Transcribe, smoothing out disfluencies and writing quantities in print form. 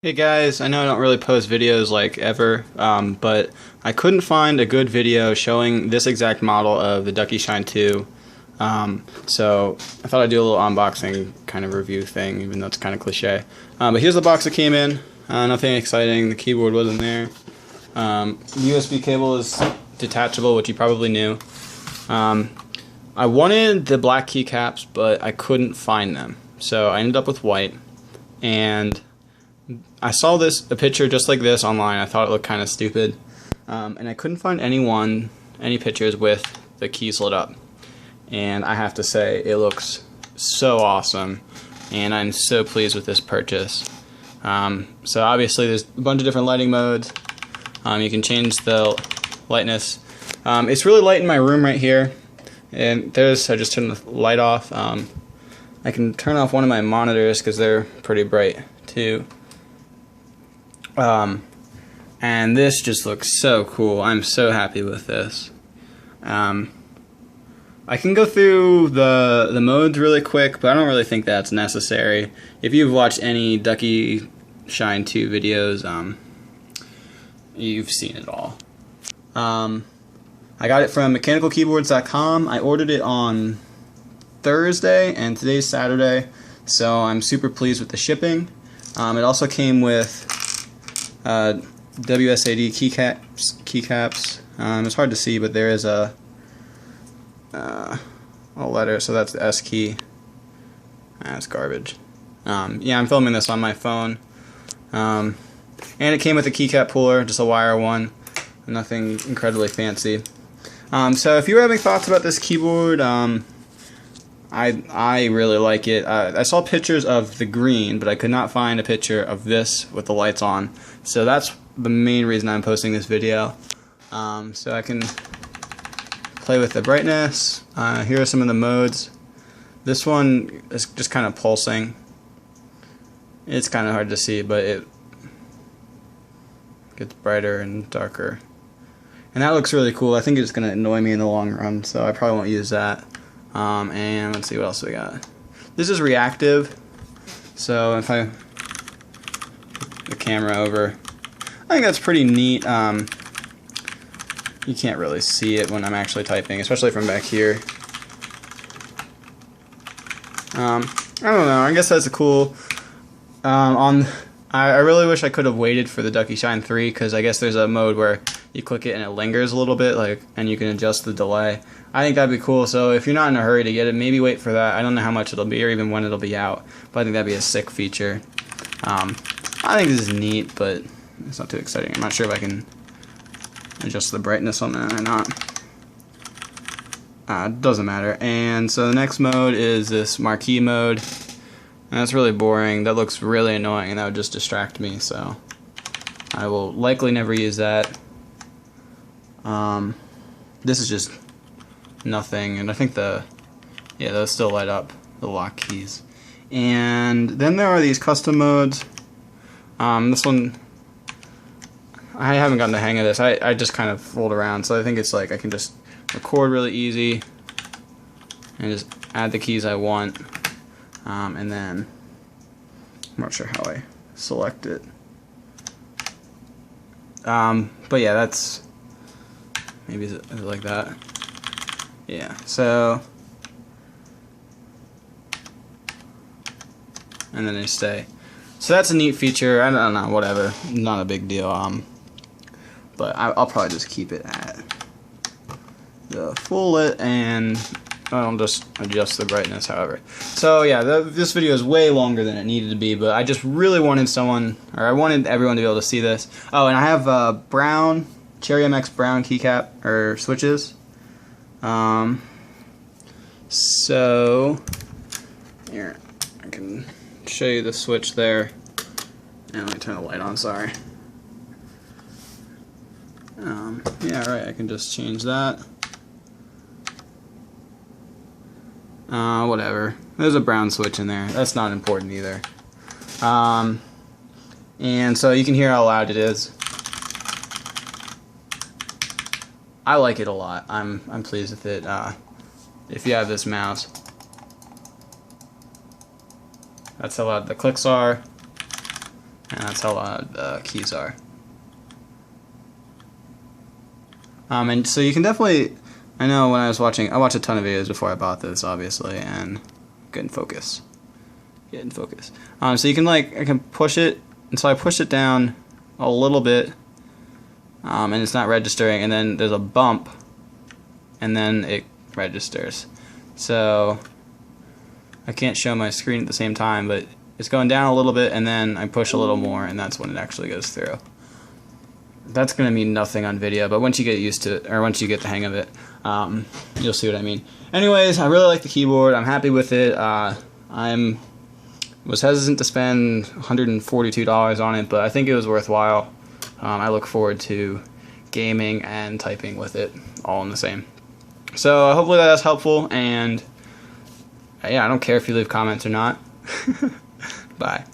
Hey guys, I know I don't really post videos like ever, but I couldn't find a good video showing this exact model of the Ducky Shine 2. So I thought I'd do a little unboxing kind of review thing, even though it's kind of cliche. But here's the box that came in. Nothing exciting. The keyboard wasn't there. The USB cable is detachable, which you probably knew. I wanted the black keycaps, but I couldn't find them. So I ended up with white, and I saw a picture just like this online. I thought it looked kind of stupid, and I couldn't find any pictures with the keys lit up. And I have to say, it looks so awesome, and I'm so pleased with this purchase. So obviously, there's a bunch of different lighting modes. You can change the lightness. It's really light in my room right here, and I just turned the light off. I can turn off one of my monitors because they're pretty bright too. And this just looks so cool. I'm so happy with this. I can go through the modes really quick, but I don't really think that's necessary. If you've watched any Ducky Shine 2 videos, you've seen it all. I got it from mechanicalkeyboards.com. I ordered it on Thursday, and today's Saturday, so I'm super pleased with the shipping. It also came with WSAD keycaps. It's hard to see, but there is a letter, so that's the S key. That's garbage. Yeah, I'm filming this on my phone. And it came with a keycap puller, just a wire one. Nothing incredibly fancy. So if you were having thoughts about this keyboard, I really like it. I saw pictures of the green, but I could not find a picture of this with the lights on. So that's the main reason I'm posting this video. So I can play with the brightness. Here are some of the modes. This one is just kind of pulsing. It's kind of hard to see, but it gets brighter and darker. And that looks really cool. I think it's going to annoy me in the long run, so I probably won't use that. And let's see what else we got. This is reactive, so if I put the camera over, I think that's pretty neat. You can't really see it when I'm actually typing, especially from back here. I don't know, I guess that's a cool. I really wish I could have waited for the Ducky Shine 3, because I guess there's a mode where you click it and it lingers a little bit, and you can adjust the delay. I think that'd be cool, so if you're not in a hurry to get it, maybe wait for that. I don't know how much it'll be or even when it'll be out, but I think that'd be a sick feature. I think this is neat, but it's not too exciting. I'm not sure if I can adjust the brightness on that or not. It doesn't matter. And so the next mode is this marquee mode. And that's really boring. That looks really annoying, and that would just distract me, so I will likely never use that. This is just nothing, and I think those still light up, the lock keys. And then there are these custom modes. This one, I haven't gotten the hang of this. I just kind of fooled around, so I think it's like I can just record really easy and just add the keys I want. And then I'm not sure how I select it. But yeah, that's maybe is it like that. Yeah, so and then they stay. So that's a neat feature. I don't know, whatever, not a big deal. But I'll probably just keep it at the full lit, and I'll just adjust the brightness, however. So yeah, this video is way longer than it needed to be, but I just really wanted I wanted everyone to be able to see this. Oh, and I have Cherry MX brown keycap, or switches. So here, I can show you the switch there. And let me turn the light on, sorry. Yeah, right, I can just change that. Whatever. There's a brown switch in there. That's not important either. And so you can hear how loud it is. I like it a lot. I'm pleased with it. If you have this mouse, that's how loud the clicks are. and that's how loud keys are. And so you can definitely, I know when I watched a ton of videos before I bought this, obviously, and get in focus. So you can I can push it, and so I pushed it down a little bit, and it's not registering, and then there's a bump, and then it registers. So I can't show my screen at the same time, but it's going down a little bit, and then I push a little more, and that's when it actually goes through. That's going to mean nothing on video, but once you get used to it, or once you get the hang of it, you'll see what I mean. Anyways, I really like the keyboard. I'm happy with it. Was hesitant to spend $142 on it, but I think it was worthwhile. I look forward to gaming and typing with it all in the same. So hopefully that was helpful, and yeah, I don't care if you leave comments or not. Bye.